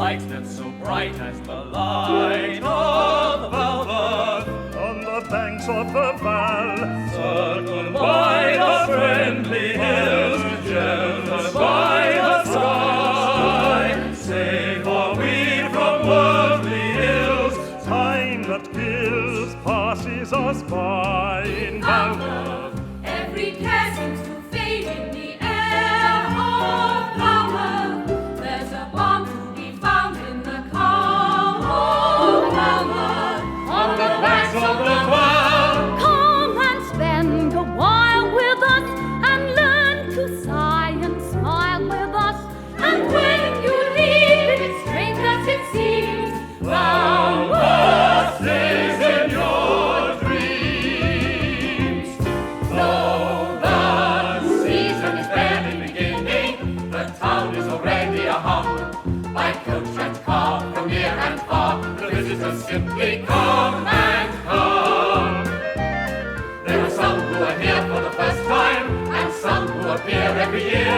light that's so bright as the light of Valmouth. On the banks of the Val, circled by the friendly hills, sheltered by the sky, safe are we from worldly ills. Time that kills passes us by in Valmouth. Every care seems to fade in the air of Valmouth. There's a balm to be found in the calm of Valmouth. On the banks of the Val, Come and spend a while with us, and learn to sigh and smile with us. And when you leave, it's strange as it seems, Valmouth stays in your dreams. Though the season is barely beginning, the town is already a hum. By coach and car, from near and far, the visitors simply come and come. There are some who are here for the first time, and some who appear every year.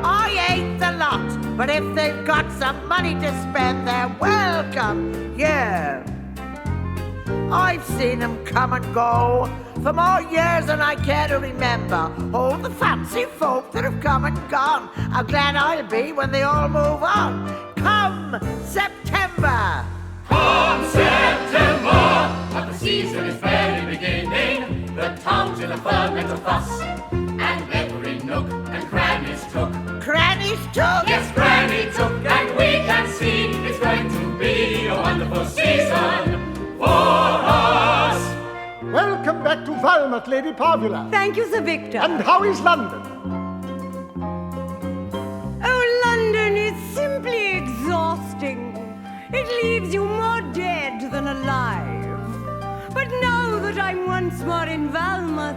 I ain't the lot, but if they've got some money to spend, they're welcome here. I've seen them come and go for more years than I care to remember. All the fancy folk that have come and gone, how glad I'll be when they all move on. Come September! Come September, but the season is barely beginning. The town's in a ferment of fuss, and every nook and cranny's took. Crannies took? Yes, Granny took, and we can see it's going to be a wonderful season for us. Welcome back to Valmouth, Lady Parvula. Thank you, Sir Victor. And how is London? Oh, London is simply exhausting. It leaves you more dead than alive. But now that I'm once more in Valmouth,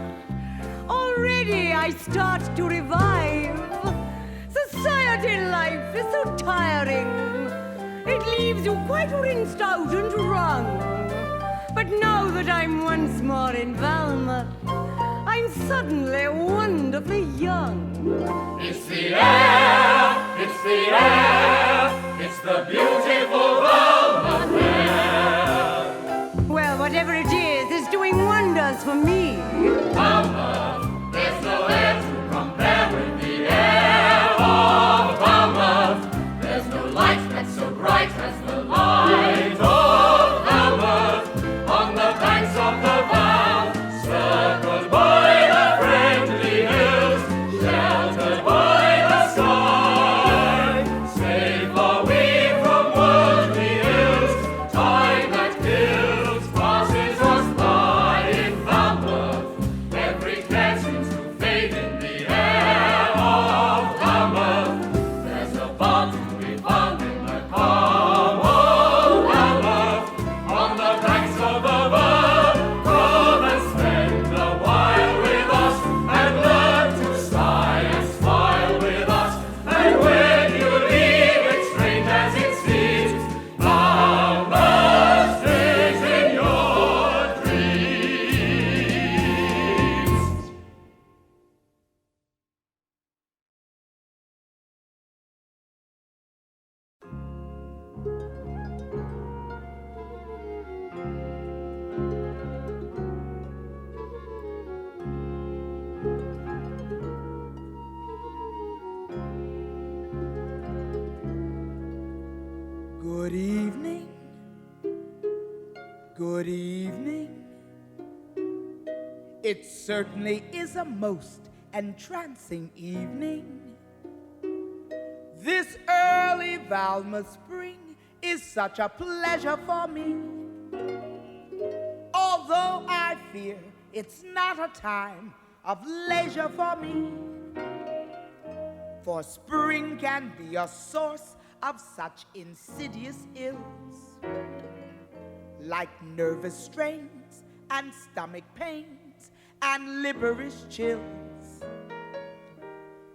already I start to revive. Society life is so tiring. It leaves you quite rinsed out and wrung. But now that I'm once more in Valmouth, I'm suddenly wonderfully young. It's the air, it's the air, it's the beautiful Valmouth air. Well, whatever it is, it's doing wonders for me. Valmouth, there's no air to compare with the air of Valmouth. There's no light that's so bright as the light of Valmouth. On the banks of the Val, circled by the friendly hills, sheltered by the sky, safe are we from worldly ills. Time that kills passes us by in Valmouth. Every care seems to fade in the air of Valmouth. There's a balm to be found in the calm of Valmouth. On the banks of the Val, come and spend a while with us, and learn to sigh and smile with us. And when you leave, it's strange as it seems, Valmouth stays in your dreams. Good evening. Good evening. It certainly is a most entrancing evening. This early Valmouth spring is such a pleasure for me. Although I fear it's not a time of leisure for me. For spring can be a source of such insidious ills, like nervous strains and stomach pains and liverish chills.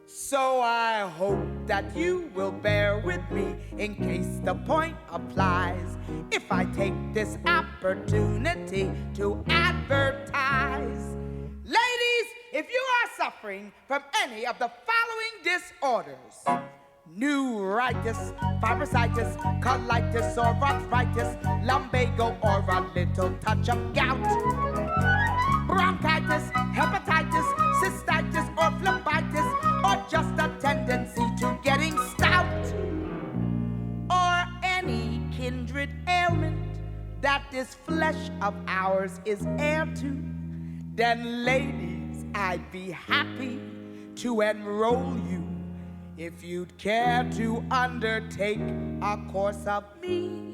So I hope that you will bear with me in case the point applies, if I take this opportunity to advertise. Ladies, if you are suffering from any of the following disorders: neuritis, fibrositis, colitis or arthritis, lumbago or a little touch of gout, bronchitis, hepatitis, cystitis or phlebitis, or just a tendency to getting stout, or any kindred ailment that this flesh of ours is heir to, then ladies, I'd be happy to enroll you if you'd care to undertake a course of me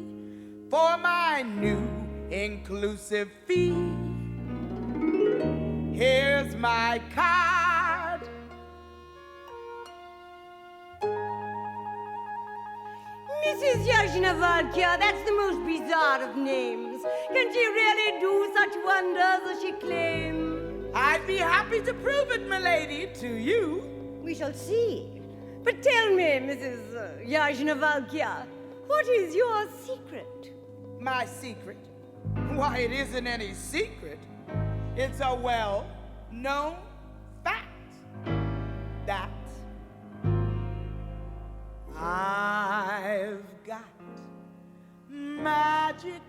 for my new inclusive fee. Here's my card. Mrs. Yajnavalkya, that's the most bizarre of names. Can she really do such wonders as she claims? I'd be happy to prove it, milady, to you. We shall see. But tell me, Mrs. Yajnavalkya, what is your secret? My secret? Why, it isn't any secret. It's a well-known fact that I've got magic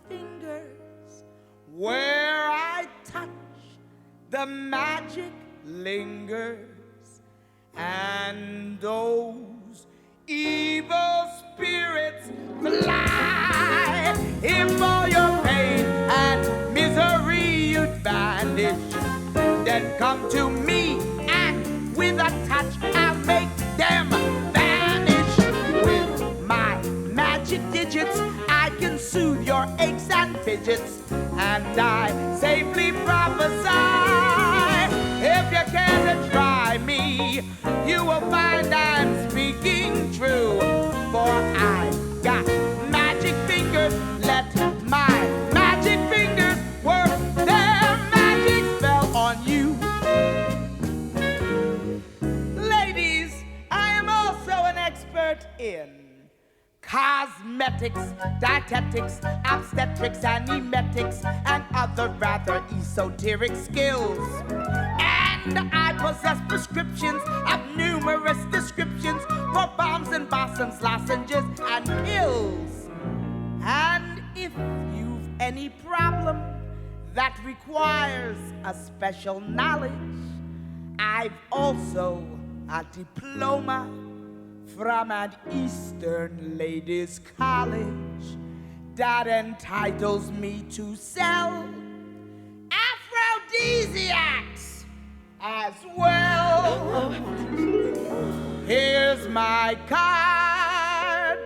fingers. Where I touch, the magic lingers, and those evil spirits fly. If all your pain and misery you'd vanish, then come to me, and with a touch I'll make them vanish. With my magic digits I can soothe your aches and fidgets, and I safely prophesy, if you care to try me, you will find I'm speaking true. For I've got magic fingers, let my magic fingers work their magic spell on you. Ladies, I am also an expert in cosmetics, dietetics, obstetrics, and emetics, and other rather esoteric skills. And I possess prescriptions of numerous descriptions for bombs and bosoms, lozenges, and pills. And if you've any problem that requires a special knowledge, I've also a diploma from an Eastern ladies' college that entitles me to sell aphrodisiacs as well. Here's my card.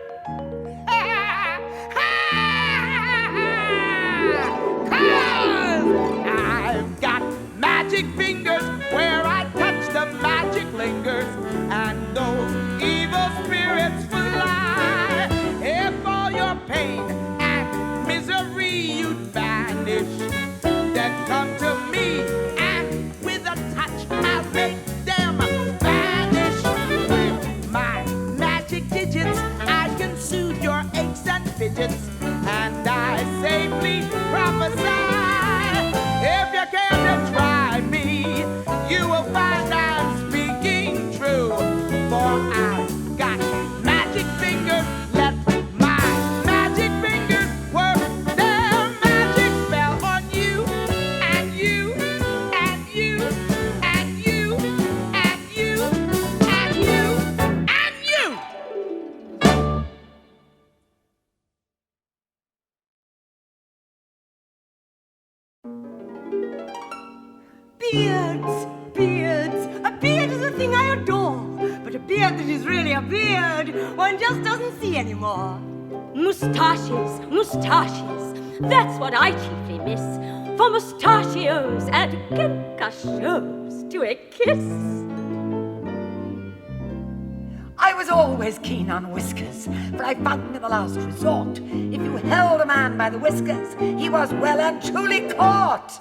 'Cause I've got magic fingers, where I touch the magic lingers, and those evil spirits fly. If all your pain and misery you'd vanish, then come to me, and with a touch I'll make them vanish. With my magic digits I can soothe your aches and fidgets, and I safely prophesy, if you care to try me, you will find I'm speaking true. For I've got magic fingers, let my magic fingers work their magic spell on you, and you, and you, and you, and you, and you, and you. Beards, beards. A beard is a thing I adore, but a beard that is really a beard, one just doesn't see anymore. Moustaches, moustaches. That's what I chiefly miss. For mustachios and kinkashos to a kiss. I was always keen on whiskers, for I found in the last resort, if you held a man by the whiskers, he was well and truly caught.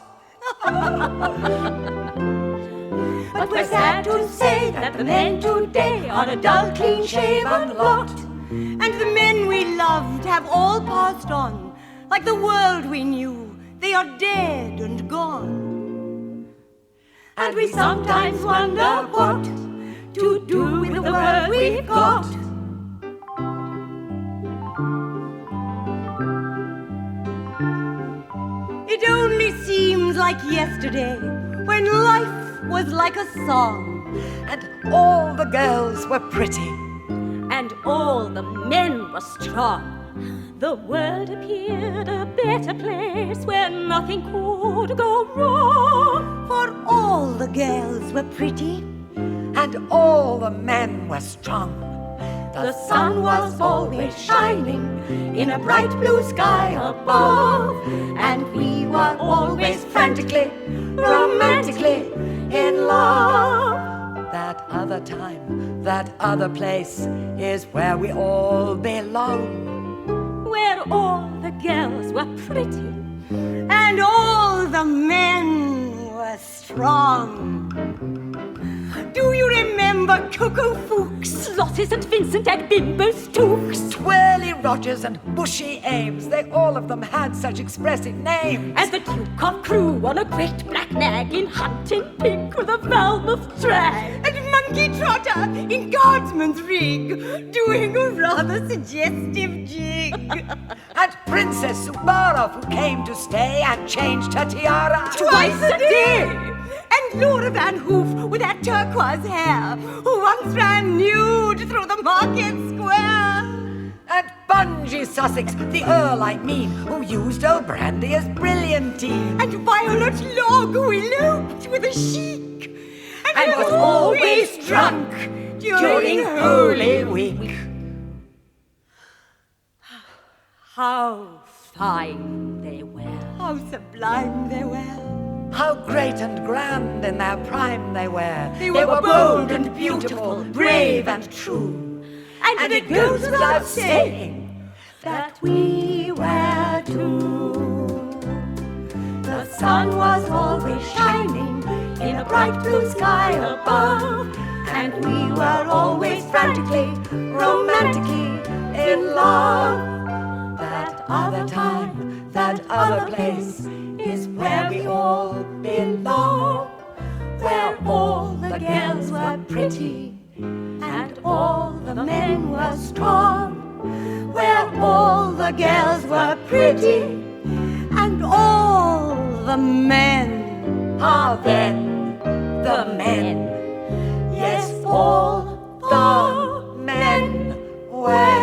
But we're sad to say that the men today are a dull, clean-shaven lot. And the men we loved have all passed on, like the world we knew, they are dead and gone. And we sometimes wonder what to do with the world we've got. It only seems like yesterday when life was like a song, and all the girls were pretty, and all the men were strong. The world appeared a better place where nothing could go wrong. for all the girls were pretty, and all the men were strong. The sun was always shining in a bright blue sky above, and we were always frantically, romantically in love. That other time, that other place is where we all belong. Where all the girls were pretty, and all the men were strong. Do you remember Cuckoo Fooks? Losses and Vincent and Bimbo Stooks, Twirly Rogers and Bushy Ames, they all of them had such expressive names. and the Duke of Crewe on a great black nag in hunting pink with a Valmouth drag. And Monkey Trotter in Guardsman's rig, doing a rather suggestive jig. And Princess Subarov, who came to stay and changed her tiara Twice a day. And Laura Van Hoof with that turquoise hair, who once ran nude through the market square. And Bungie Sussex, the Earl I mean, who used old brandy as brilliantine. And Violet Log, who eloped with a chic. And was always drunk during Holy Week. How fine they were. How sublime they were. How great and grand in their prime they were. They were bold and beautiful, brave and true. And it goes without saying that we were too. The sun was always shining in a bright blue sky above, and we were always frantically, romantically in love. That other time, that other place is where we all belong. Where all the girls were pretty, and all the men were strong. Where all the girls were pretty, and all the men are then the men. Yes, all the men were.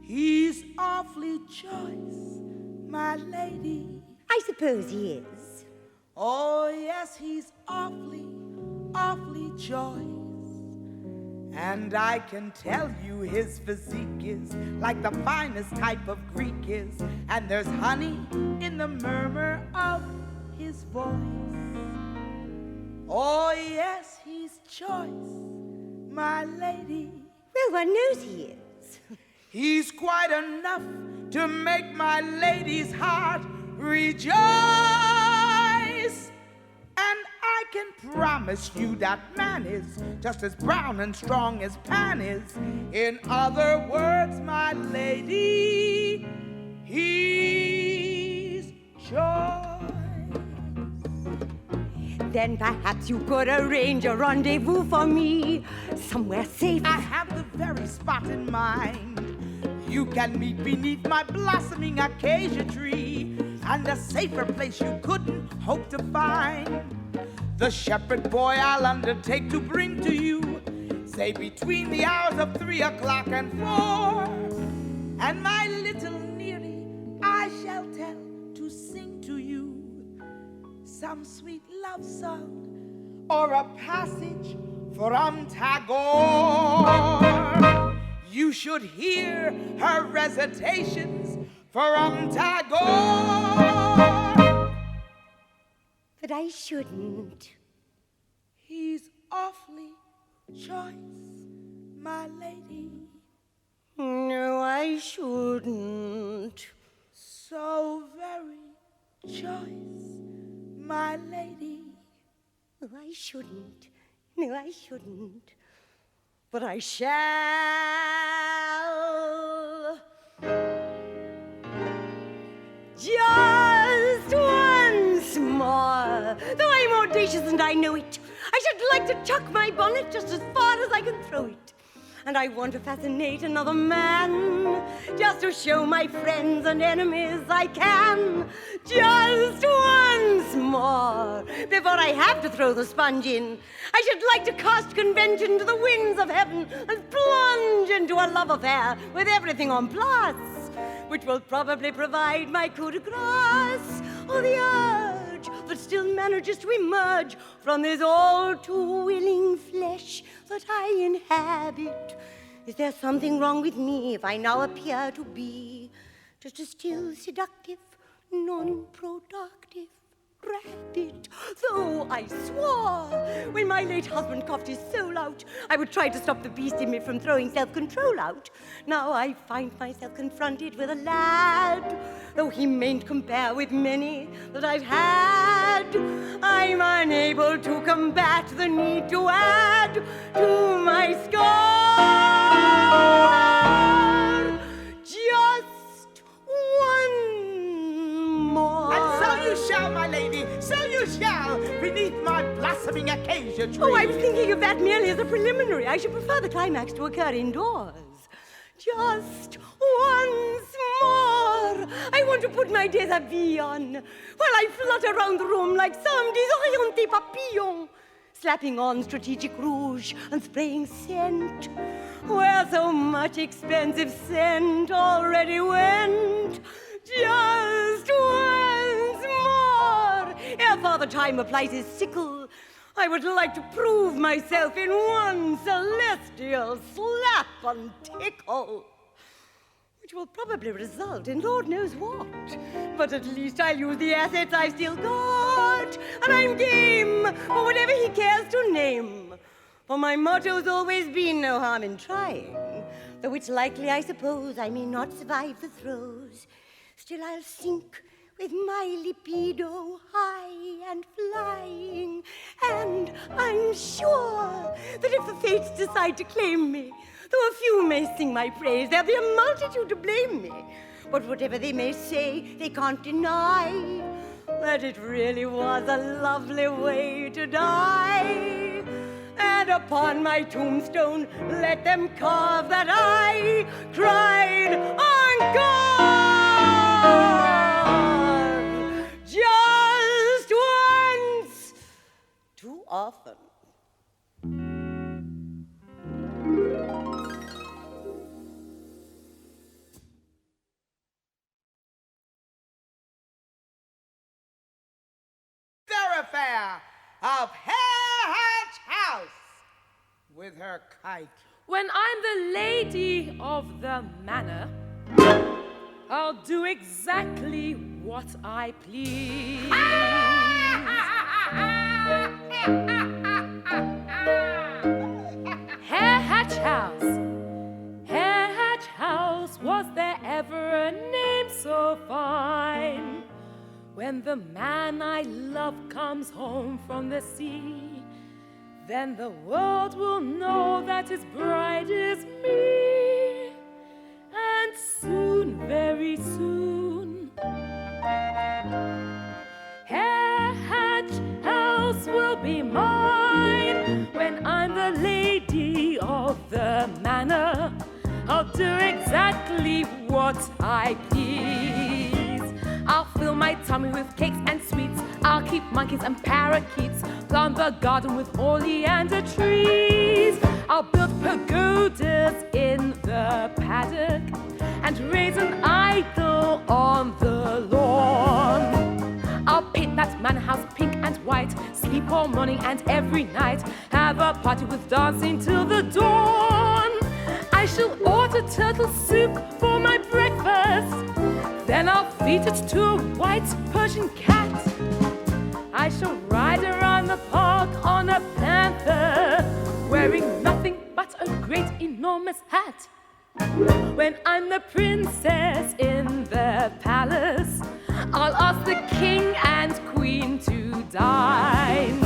He's awfully choice, my lady. I suppose he is. Oh, yes, he's awfully, awfully choice. And I can tell you his physique is like the finest type of Greek is. And there's honey in the murmur of his voice. Oh, yes, he's choice, my lady. Well, one knows he is. He's quite enough to make my lady's heart rejoice. And I can promise you that man is just as brown and strong as Pan is. In other words, my lady, he's choice. Then perhaps you could arrange a rendezvous for me somewhere safe. I have the very spot in mind. You can meet beneath my blossoming acacia tree, and a safer place you couldn't hope to find. The shepherd boy I'll undertake to bring to you, say between the hours of 3 o'clock and 4. And my little Niri I shall tell to sing to you some sweet love song or a passage from Tagore. You should hear her recitations from Tagore. But I shouldn't. He's awfully choice, my lady. No, I shouldn't. So choice, my lady. Oh, I shouldn't. No, I shouldn't. But I shall. Just once more. Though I'm audacious and I know it, I should like to chuck my bonnet just as far as I can throw it. And I want to fascinate another man, just to show my friends and enemies I can. Just once more, before I have to throw the sponge in, I should like to cast convention to the winds of heaven and plunge into a love affair with everything en place, which will probably provide my coup de grace, or the urge that still manages to emerge from this all too willing flesh that I inhabit. Is there something wrong with me if I now appear to be just a still seductive, non-productive rabbit? Though I swore when my late husband coughed his soul out, I would try to stop the beast in me from throwing self-control out. Now I find myself confronted with a lad, though he mayn't compare with many that I've had. I'm unable to combat the need to add to my score. Just one more. And so you shall, my lady, so you shall, beneath my blossoming acacia tree. Oh, I was thinking of that merely as a preliminary. I should prefer the climax to occur indoors. Just once more. I want to put my déshabillé on while I flutter around the room like some désorienté papillon, slapping on strategic rouge and spraying scent where so much expensive scent already went. Just once more. Ere Father Time applies his sickle, I would like to prove myself in one celestial slap and tickle, which will probably result in Lord knows what. But at least I'll use the assets I've still got, and I'm game for whatever he cares to name. For my motto's always been no harm in trying, though it's likely, I suppose, I may not survive the throes. Still I'll sink with my libido high and flying, and I'm sure that if the fates decide to claim me, though a few may sing my praise, there'll be a multitude to blame me. But whatever they may say, they can't deny that it really was a lovely way to die. And upon my tombstone, let them carve that I cried encore. Just once, too often. Thoroughfare of Hare Hatch House with her kite. When I'm the lady of the manor, I'll do exactly what I please. Hare Hatch House. Hare Hatch House, was there ever a name so fine? When the man I love comes home from the sea, then the world will know that his bride is me. And soon, very soon, Hare Hatch House will be mine. When I'm the lady of the manor, I'll do exactly what I please. I'll fill my tummy with cakes and sweets. I'll keep monkeys and parakeets. Plant the garden with oleander trees. I'll build pagodas in the paddock and raise an idol on the lawn. I'll paint that manor house pink and white, sleep all morning and every night, have a party with dancing till the dawn. I shall order turtle soup for my breakfast, then I'll feed it to a white Persian cat. I shall ride around the park on a panther, wearing nothing but a great enormous hat. When I'm the princess in the palace, I'll ask the king and queen to dine.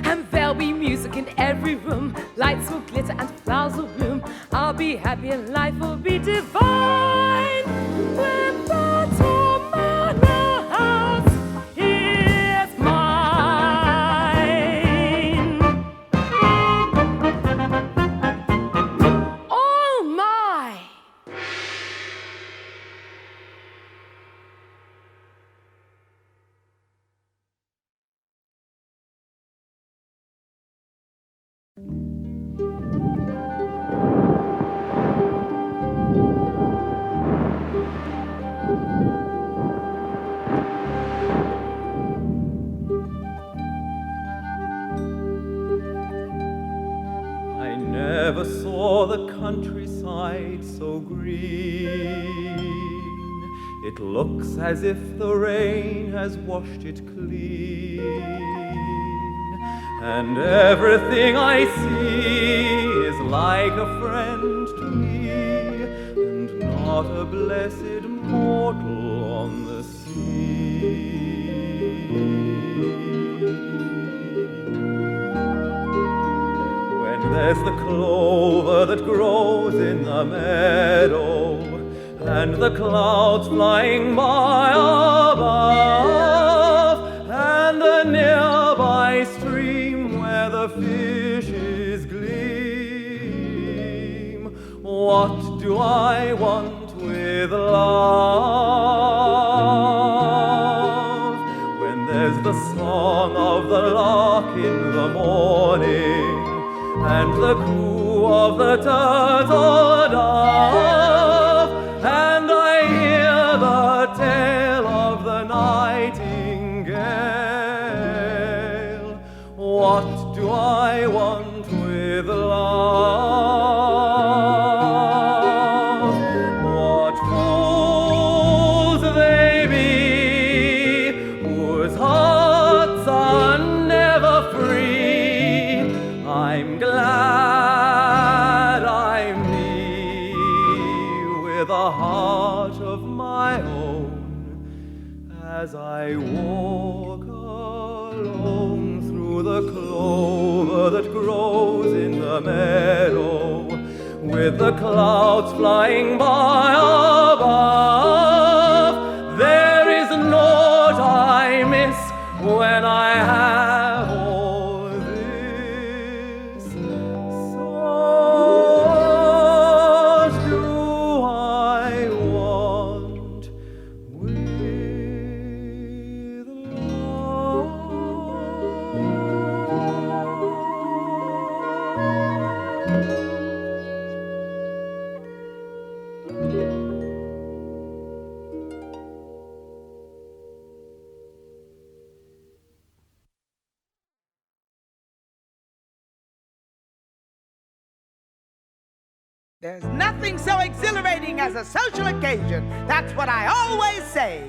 And there'll be music in every room, lights will glitter and flowers will bloom. I'll be happy and life will be divine. When the tall manor house is mine. Oh my! I never saw the countryside so green. It looks as if the rain has washed it clean. And everything I see is like a friend to me, and not a blessed mortal on the sea. There's the clover that grows in the meadow, and the clouds flying by above, and the nearby stream where the fishes gleam. What do I want with love? When there's the song of the lark in the morning, and the coo of the turtle dove, and I hear the tale of the nightingale. What do I want with love? What fools they be, whose hearts are never free. I'm glad I'm me, with a heart of my own, as I walk alone through the clover that grows in the meadow, with the clouds flying by above. There is naught I miss when I have all this. So what do I want with love? There's nothing so exhilarating as a social occasion. That's what I always say.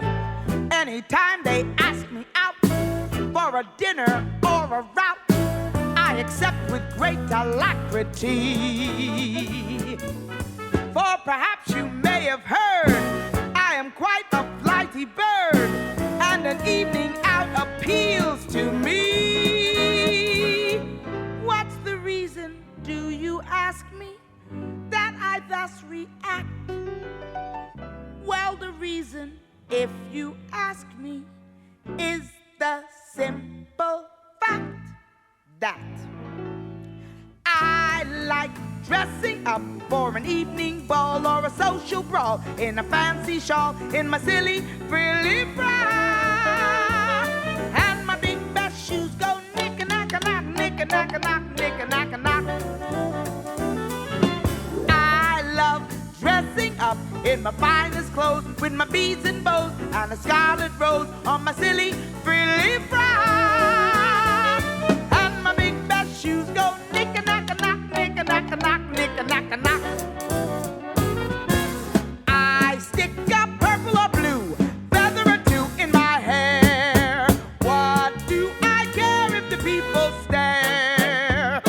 Anytime they ask me out for a dinner or a rout, I accept with great alacrity. For perhaps you may have heard, I am quite a flighty bird, and an evening out appeals to me. What's the reason, do you ask me, that I thus react? Well, the reason, if you ask me, is the simple fact that I like dressing up for an evening ball or a social brawl in a fancy shawl, in my silly frilly frock, and my big best shoes go knick-a-knack-a-knock, knick-a-knack-a-knock, knick-a-knack-a-knock. I love dressing up in my finest clothes, with my beads and bows and a scarlet rose on my silly frilly frock, and my big best shoes go knick-a-knack-a-knock, knick-a-knack-a-knock, knick-a-knack-a-knock. I stick a purple or blue feather or two in my hair. What do I care if the people stare?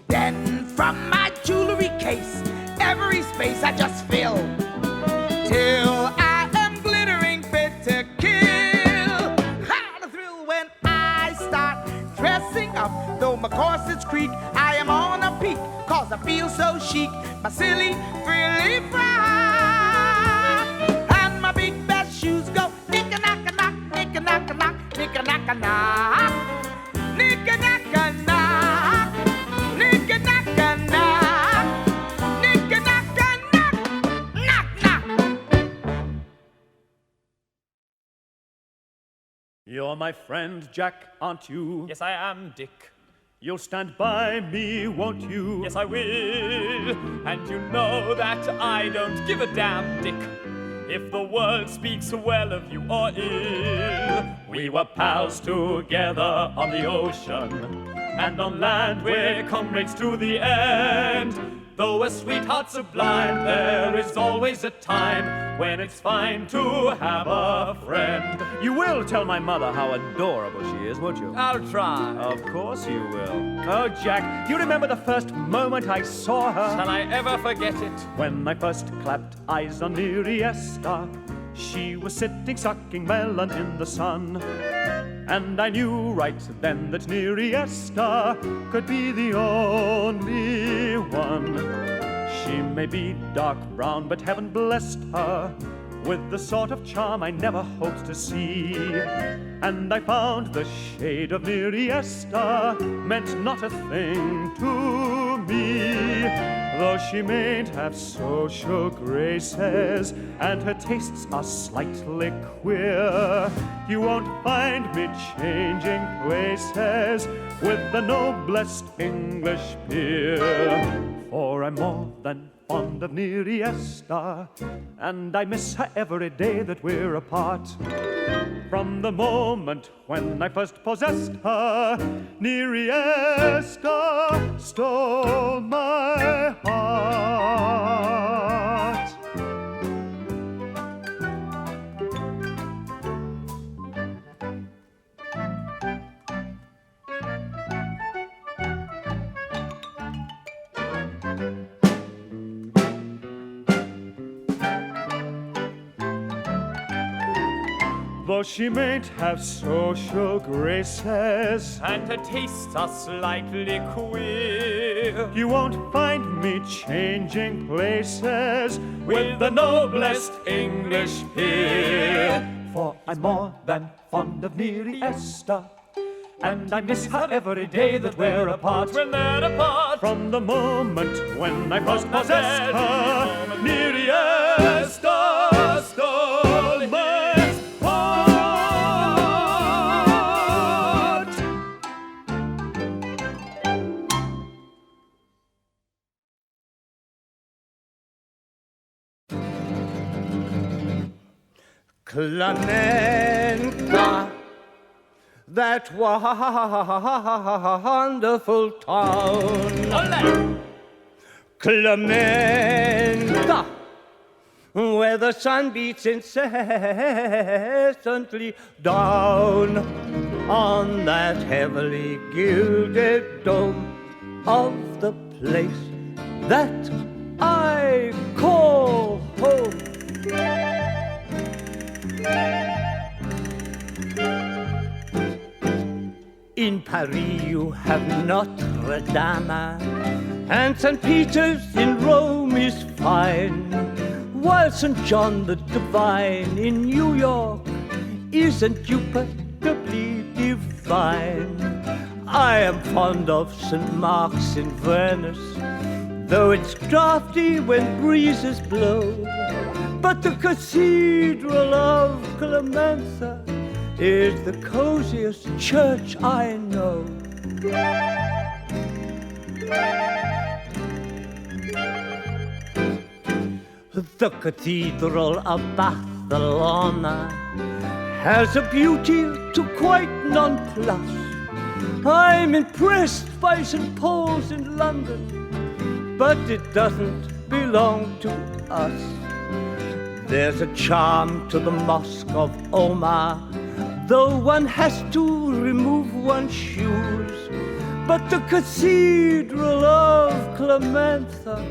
Then from my jewelry case, every Fawcett's Creek. I am on a peak, cause I feel so chic. My silly, frilly frock and my big best shoes go nick-a-knock-a-knock, nick-a-knock-a-knock, nick-a-knock-a-knock, nick-a-knock-a-knock, nick-a-knock-a-knock, nick-a-knock-a-knock, knock-knock. You're my friend, Jack, aren't you? Yes, I am, Dick. You'll stand by me, won't you? Yes, I will. And you know that I don't give a damn, Dick, if the world speaks well of you or ill. We were pals together on the ocean, and on land we're comrades to the end. Though a sweetheart sublime, there is always a time when it's fine to have a friend. You will tell my mother how adorable she is, won't you? I'll try. Of course you will. Oh, Jack, you remember the first moment I saw her? Shall I ever forget it? When I first clapped eyes on Niri Esther, she was sitting sucking melon in the sun. And I knew right then that Niri Esther could be the only one. She may be dark brown, but heaven blessed her with the sort of charm I never hoped to see. And I found the shade of Niri Esther meant not a thing to me. Though she mayn't have social graces and her tastes are slightly queer, you won't find me changing places with the noblest English peer. For I'm more than fond of Niri Esther, and I miss her every day that we're apart. From the moment when I first possessed her, Niri Esther stole my heart. Though she mayn't have social graces and her tastes are slightly queer, you won't find me changing places with the noblest English peer. For I'm more than fond of Niri Esther, and I miss her every day that we're apart. When they're apart, from the moment when I first possessed her, Niri Esther stole my heart. Clemenza, that wonderful town. Olé! Clemenza, where the sun beats incessantly down on that heavily gilded dome of the place that I call home. In Paris you have Notre Dame, and St. Peter's in Rome is fine, while St. John the Divine in New York is indubitably divine. I am fond of St. Mark's in Venice, though it's draughty when breezes blow. But the Cathedral of Clemenza is the coziest church I know. The Cathedral of Barcelona has a beauty to quite nonplus. I'm impressed by St. Paul's in London, but it doesn't belong to us. There's a charm to the Mosque of Omar, though one has to remove one's shoes. But the Cathedral of Clemenza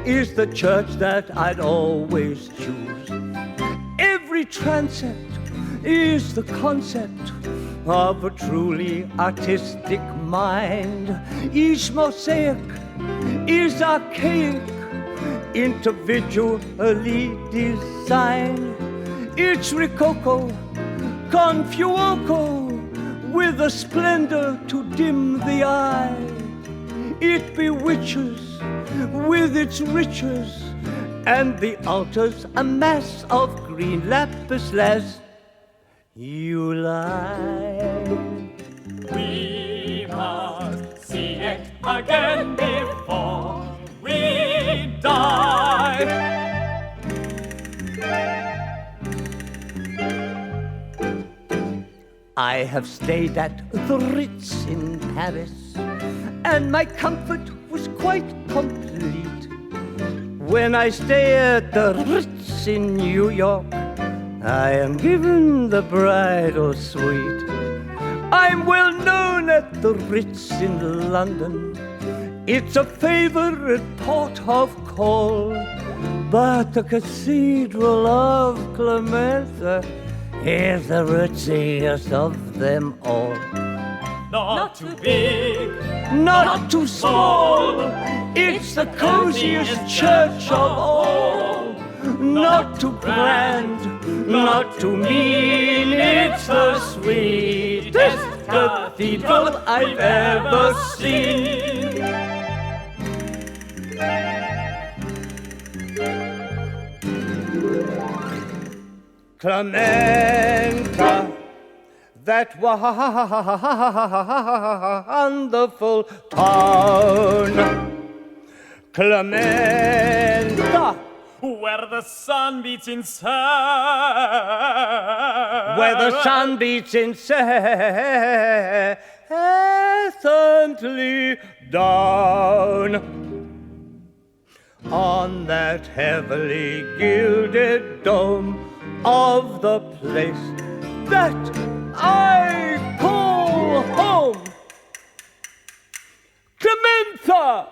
is the church that I'd always choose. Every transept is the concept of a truly artistic mind. Each mosaic is archaic, individually designed. It's rococo, confuoco, with a splendor to dim the eye. It bewitches with its riches, and the altar's a mass of green lapis lazuli. You lie. We must see it again before we die. I have stayed at the Ritz in Paris, and my comfort was quite complete. When I stay at the Ritz in New York, I am given the bridal suite. I'm well known at the Ritz in London. It's a favorite port of call. But the Cathedral of Clemenza is the ritziest of them all. Not too big, not too small. It's the coziest church of all. Not too grand, not too mean. It's the sweetest cathedral I've ever seen. Clemenza, that wonderful town. Clemenza, where the sun beats incessantly down on that heavily gilded dome of the place that I call home. Clemenza!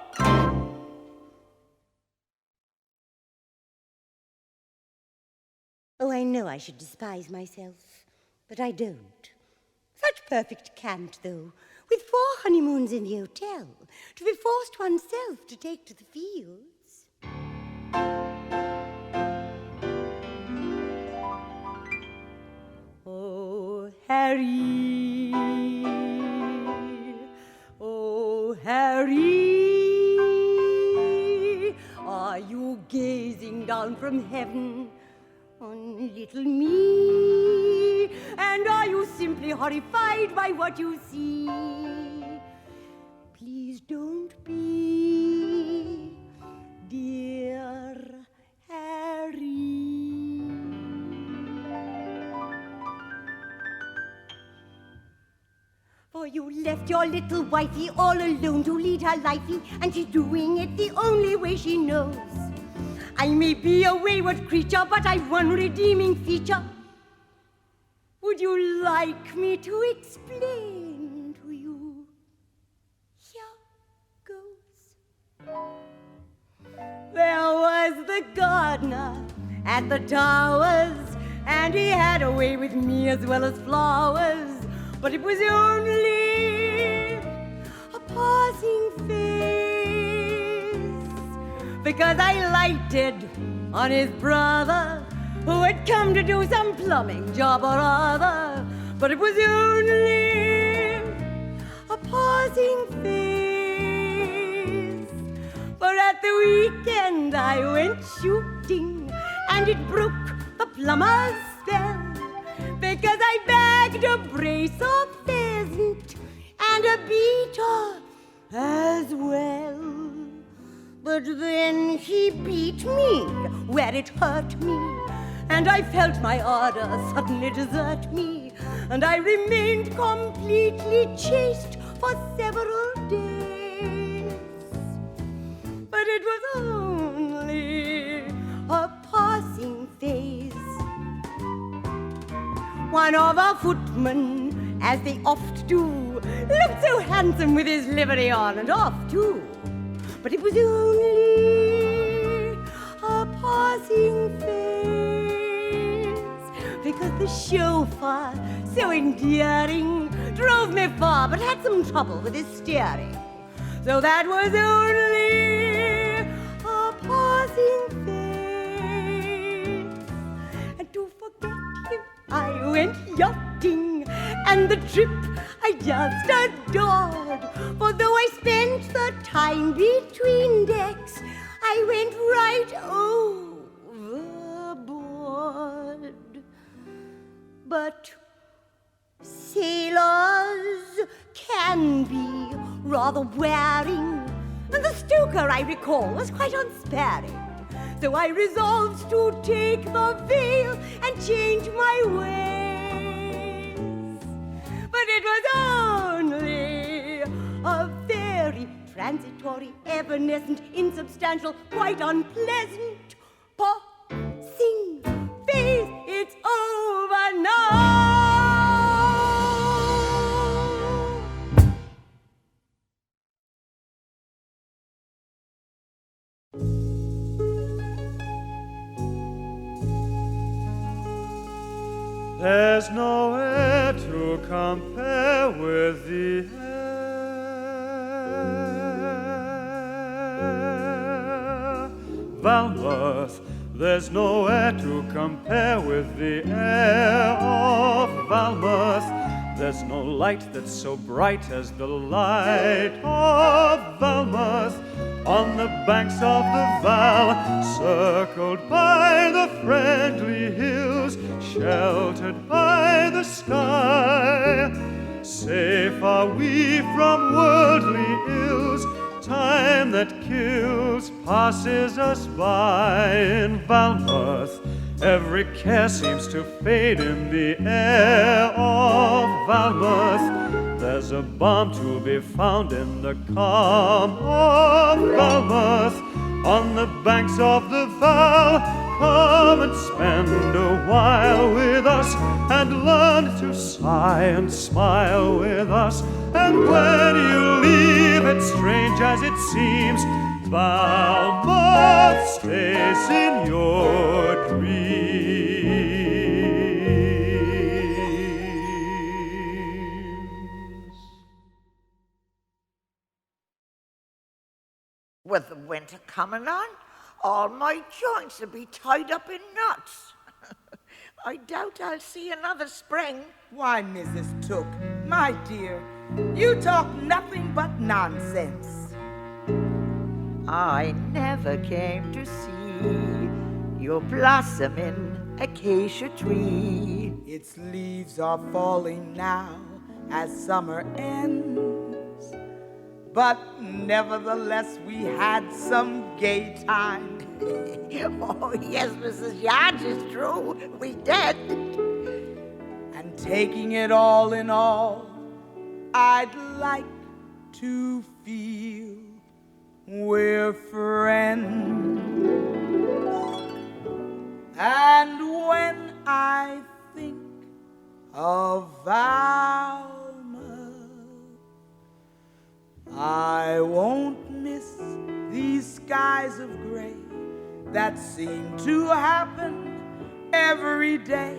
Oh, I know I should despise myself, but I don't. Such perfect cant, though, with 4 honeymoons in the hotel, to be forced oneself to take to the fields. Oh, Harry, oh, Harry, are you gazing down from heaven on little me? And are you simply horrified by what you see? Please don't be, dear Harry. For you left your little wifey all alone to lead her lifey, and she's doing it the only way she knows. I may be a wayward creature, but I've one redeeming feature. Would you like me to explain to you? Here goes. There was the gardener at the Towers, and he had a way with me as well as flowers. But it was only a passing phase, because I lighted on his brother, who had come to do some plumbing job or other. But it was only a passing phase, for at the weekend I went shooting, and it broke the plumber's spell, because I bagged a brace of pheasant and a beater as well. But then he beat me where it hurt me, and I felt my ardor suddenly desert me, and I remained completely chaste for several days. But it was only a passing phase. One of our footmen, as they oft do, looked so handsome with his livery on and off too. But it was only a passing phase, because the chauffeur, so endearing, drove me far, but had some trouble with his steering. So that was only a passing phase. And to forget him, I went yachting, and the trip I just adored. For though I spent the time between decks, I went right overboard. But sailors can be rather wearing, and the stoker, I recall, was quite unsparing. So I resolved to take the veil and change my ways. But it was only a very transitory, evanescent, insubstantial, quite unpleasant passing phase. It's over now. There's no air to compare with the air. Valmouth, there's no air to compare with the air of Valmouth. There's no light that's so bright as the light of Valmouth. On the banks of the Val, circled by the friendly hills, sheltered by the sky, safe are we from worldly ills. Time that kills passes us by. In Valmouth, every care seems to fade in the air of Valmouth. There's a balm to be found in the calm of Valmouth. On the banks of the Val, come and spend a while with us, and learn to sigh and smile with us. And when you leave it, strange as it seems, Valmouth stays in your dreams. With the winter coming on, all my joints will be tied up in knots. I doubt I'll see another spring. Why, Mrs. Took, my dear, you talk nothing but nonsense. I never came to see your blossoming acacia tree. Its leaves are falling now as summer ends. But nevertheless, we had some gay time. Oh, yes, Mrs. Yards, it's true. We did. And taking it all in all, I'd like to feel we're friends. And when I think of Valmouth, I won't miss these skies of gray that seem to happen every day.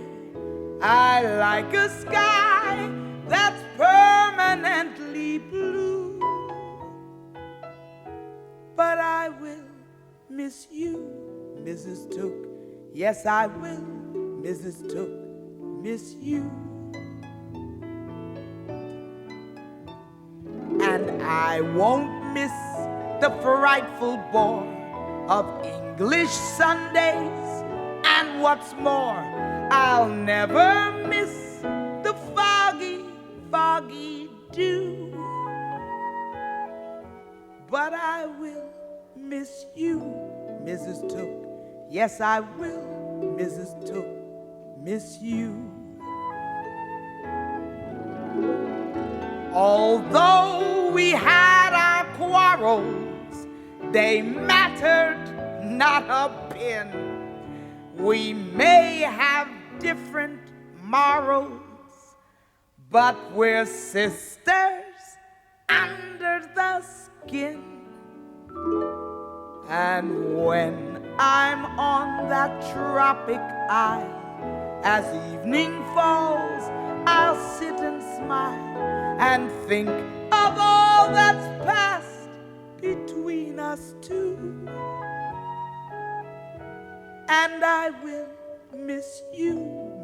I like a sky that's permanently blue. But I will miss you, Mrs. Took. Yes, I will, Mrs. Took, miss you. And I won't miss the frightful bore of English Sundays. And what's more, I'll never miss the foggy, foggy dew. But I will miss you, Mrs. Took. Yes, I will, Mrs. Took, miss you. Although we had our quarrels, they mattered not a pin. We may have different morals, but we're sisters under the skin. And when I'm on that tropic isle, as evening falls, I'll sit and smile and think of all that's passed between us two. And I will miss you,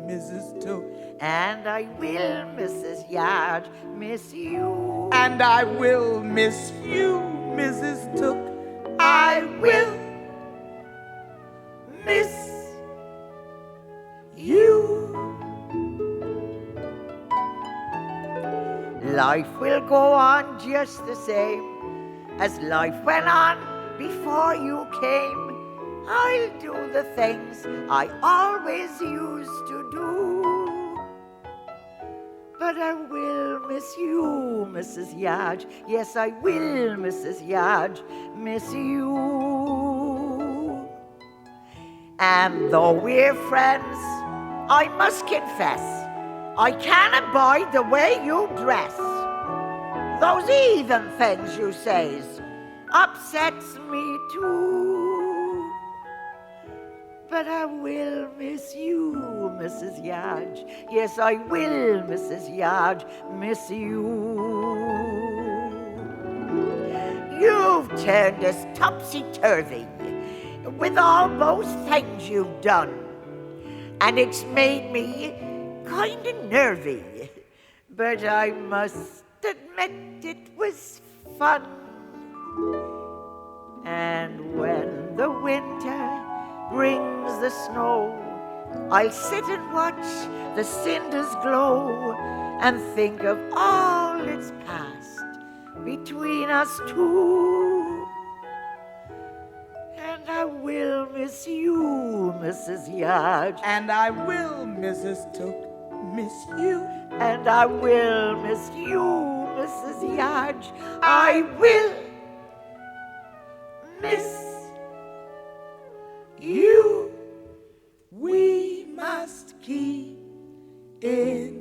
Mrs. Took. And I will, Mrs. Yard, miss you. And I will miss you, Mrs. Took. I will miss you. Life will go on just the same as life went on before you came. I'll do the things I always used to do. But I will miss you, Mrs. Yard. Yes, I will, Mrs. Yard, miss you. And though we're friends, I must confess, I can't abide the way you dress. Those heathen things you says upsets me too. But I will miss you, Mrs. Yard. Yes, I will, Mrs. Yard, miss you. You've turned us topsy-turvy with all those things you've done, and it's made me kind of nervy. But I must admit it was fun. And when the winter brings the snow, I'll sit and watch the cinders glow and think of all that's past between us two. And I will miss you, Mrs. Yard. And I will, Mrs. Took, miss you. And I will miss you, Mrs. Yard. I will miss you. We must keep in